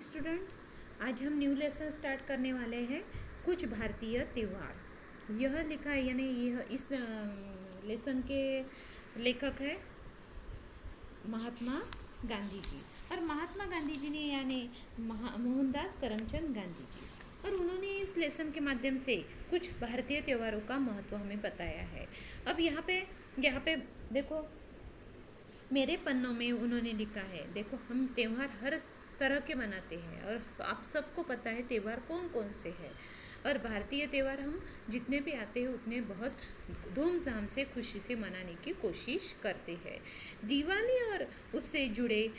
Student, आज हम new lesson start करने वाले हैं कुछ भारतीय त्यौहार। यह लिखा है यानी यह इस लेसन के लेखक है महात्मा गांधी जी। और महात्मा गांधी जी ने यानी मोहनदास करमचंद गांधी जी, और उन्होंने इस लेसन के माध्यम से कुछ भारतीय त्योहारों का महत्व हमें बताया है। अब यहाँ पे देखो, मेरे पन्नों में उन्होंने लिखा है, देखो हम त्यौहार हर तरह के मनाते हैं और आप सबको पता है त्यौहार कौन कौन से हैं। और भारतीय त्यौहार हम जितने भी आते हैं उतने बहुत धूमधाम से खुशी से मनाने की कोशिश करते हैं। दिवाली और उससे जुड़े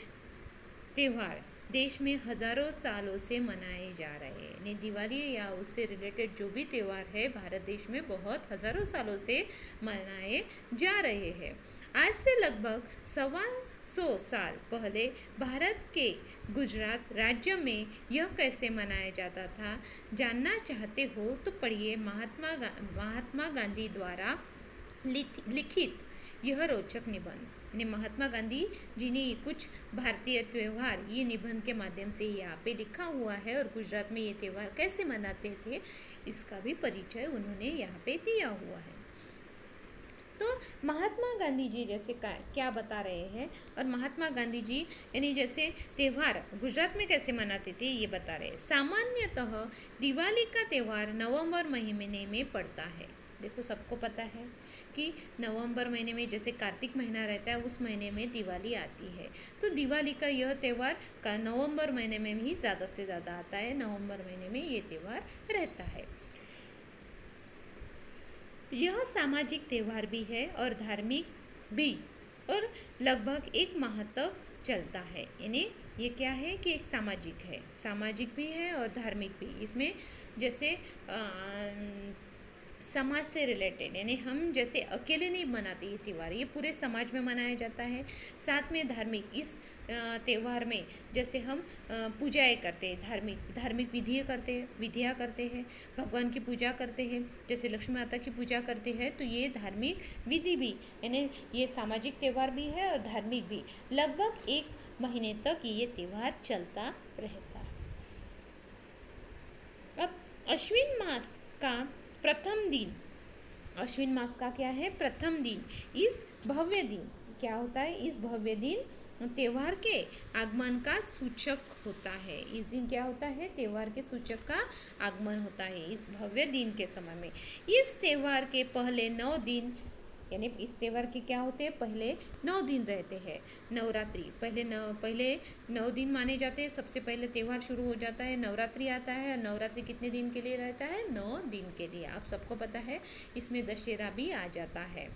त्यौहार देश में हजारों सालों से मनाए जा रहे हैं। यानी दिवाली या उससे रिलेटेड जो भी त्यौहार है भारत देश में बहुत हजारों सालों से मनाए जा रहे हैं। आज से लगभग 125 साल पहले भारत के गुजरात राज्य में यह कैसे मनाया जाता था, जानना चाहते हो तो पढ़िए महात्मा गांधी द्वारा लिखित यह रोचक निबंध। यानी महात्मा गांधी जी ने कुछ भारतीय त्यौहार ये निबंध के माध्यम से यहाँ पे लिखा हुआ है, और गुजरात में ये त्यौहार कैसे मनाते थे इसका भी परिचय उन्होंने यहाँ पे दिया हुआ है। तो महात्मा गांधी जी जैसे क्या बता रहे हैं, और महात्मा गांधी जी यानी जैसे त्यौहार गुजरात में कैसे मनाते थे ये बता रहे हैं। सामान्यतः दिवाली का त्यौहार नवंबर महीने में पड़ता है। देखो सबको पता है कि नवंबर महीने में जैसे कार्तिक महीना रहता है उस महीने में दिवाली आती है। तो दिवाली का यह त्यौहार का नवंबर महीने में ही ज़्यादा से ज़्यादा आता है, नवंबर महीने में ये त्यौहार रहता है। यह सामाजिक त्यौहार भी है और धार्मिक भी, और लगभग एक माह तक चलता है। यानी ये क्या है कि एक सामाजिक भी है और धार्मिक भी। इसमें जैसे समाज से रिलेटेड, यानी हम जैसे अकेले नहीं मनाते ये त्यौहार, ये पूरे समाज में मनाया जाता है। साथ में धार्मिक, इस त्यौहार में जैसे हम पूजाएं करते हैं, धार्मिक विधियाँ करते हैं, भगवान की पूजा करते हैं, जैसे लक्ष्मी माता की पूजा करते हैं। तो ये धार्मिक विधि भी, यानी ये सामाजिक त्यौहार भी है और धार्मिक भी। लगभग एक महीने तक ये त्यौहार चलता रहता है। अब अश्विन मास का प्रथम दिन, अश्विन मास का क्या है प्रथम दिन, इस भव्य दिन क्या होता है, इस भव्य दिन त्यौहार के आगमन का सूचक होता है। इस दिन क्या होता है, त्यौहार के सूचक का आगमन होता है इस भव्य दिन के समय में। इस त्यौहार के पहले 9 दिन, यानी इस त्यौहार के क्या होते हैं, पहले 9 दिन रहते हैं। नवरात्रि पहले 9 दिन माने जाते हैं। सबसे पहले त्यौहार शुरू हो जाता है, नवरात्रि आता है। नवरात्रि कितने दिन के लिए रहता है, 9 दिन के लिए। आप सबको पता है इसमें दशहरा भी आ जाता है।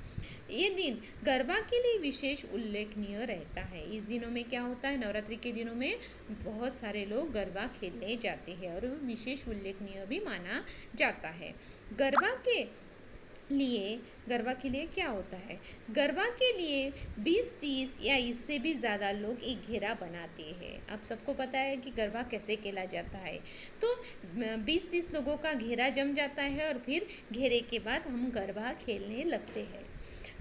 ये दिन गरबा के लिए विशेष उल्लेखनीय रहता है। इस दिनों में क्या होता है, नवरात्रि के दिनों में बहुत सारे लोग गरबा खेलने जाते हैं और विशेष उल्लेखनीय भी माना जाता है। गरबा के लिए क्या होता है, गरबा के लिए 20-30 या इससे भी ज़्यादा लोग एक घेरा बनाते हैं। आप सबको पता है कि गरबा कैसे खेला जाता है। तो 20-30 लोगों का घेरा जम जाता है और फिर घेरे के बाद हम गरबा खेलने लगते हैं।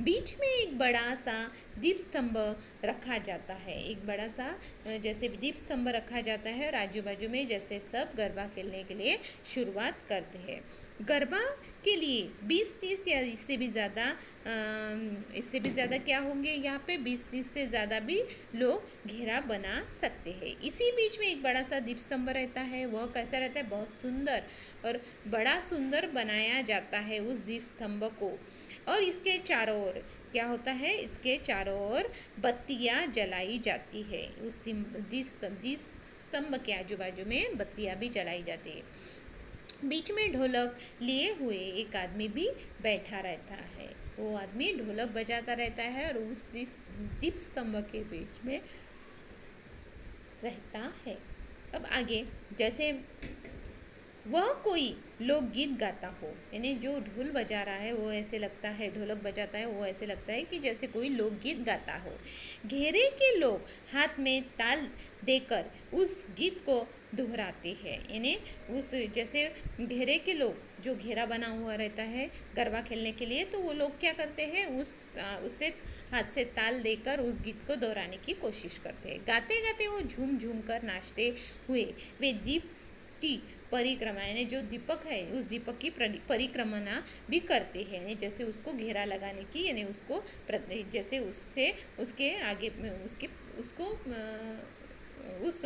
बीच में एक बड़ा सा दीप स्तंभ रखा जाता है, एक बड़ा सा जैसे दीप स्तंभ रखा जाता है, और आजू बाजू में जैसे सब गरबा खेलने के लिए शुरुआत करते हैं। गरबा के लिए 20-30 या इससे भी ज़्यादा क्या होंगे, यहाँ पे 20-30 से ज़्यादा भी लोग घेरा बना सकते हैं। इसी बीच में एक बड़ा सा दीप स्तंभ रहता है, वह कैसा रहता है, बहुत सुंदर और बड़ा सुंदर बनाया जाता है उस दीप स्तंभ को। और इसके चारों ओर क्या होता है, इसके चारों ओर बत्तियाँ जलाई जाती है। उस दीप स्तंभ के आजू बाजू में बत्तियाँ भी जलाई जाती है। बीच में ढोलक लिए हुए एक आदमी भी बैठा रहता है, वो आदमी ढोलक बजाता रहता है और उस दीप स्तंभ के बीच में रहता है। अब आगे, जैसे वह कोई लोकगीत गाता हो, यानी जो ढोल बजा रहा है वो ऐसे लगता है, ढोलक बजाता है वो ऐसे लगता है कि जैसे कोई लोकगीत गाता हो। घेरे के लोग हाथ में ताल देकर उस गीत को दोहराते हैं। यानी उस जैसे घेरे के लोग, जो घेरा बना हुआ रहता है गरबा खेलने के लिए, तो वो लोग क्या करते हैं, उससे हाथ से ताल देकर उस गीत को दोहराने की कोशिश करते हैं। गाते गाते वो झूम झूम कर नाचते हुए वे दीप की परिक्रमा यानी जो दीपक है उस दीपक की परिक्रमा भी करते हैं, यानी जैसे उसको घेरा लगाने की, यानी उसको जैसे उससे उसके आगे उसके उसको उस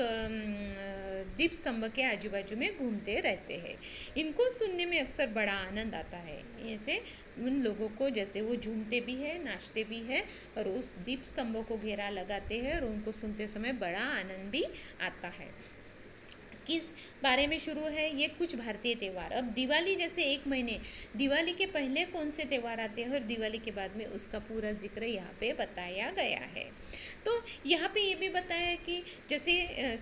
दीप स्तंभ के आजू बाजू में घूमते रहते हैं। इनको सुनने में अक्सर बड़ा आनंद आता है। ऐसे उन लोगों को जैसे वो झूमते भी है, नाचते भी है और उस दीप स्तंभों को घेरा लगाते हैं और उनको सुनते समय बड़ा आनंद भी आता है। किस बारे में शुरू है ये कुछ भारतीय त्यौहार। अब दिवाली जैसे एक महीने, दिवाली के पहले कौन से त्यौहार आते हैं और दिवाली के बाद में उसका पूरा जिक्र यहाँ पे बताया गया है। तो यहाँ पे ये भी बताया है कि जैसे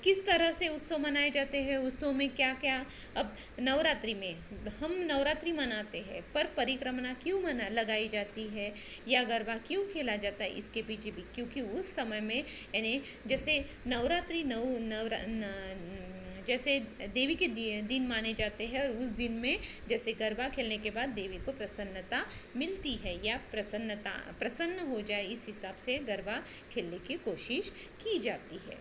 किस तरह से उत्सव मनाए जाते हैं, उत्सव में क्या क्या। अब नवरात्रि में हम नवरात्रि मनाते हैं, पर परिक्रमा क्यों लगाई जाती है या गरबा क्यों खेला जाता है, इसके पीछे भी क्योंकि उस समय में यानी जैसे नवरात्रि जैसे देवी के दिन माने जाते हैं और उस दिन में जैसे गरबा खेलने के बाद देवी को प्रसन्नता मिलती है या प्रसन्न हो जाए, इस हिसाब से गरबा खेलने की कोशिश की जाती है।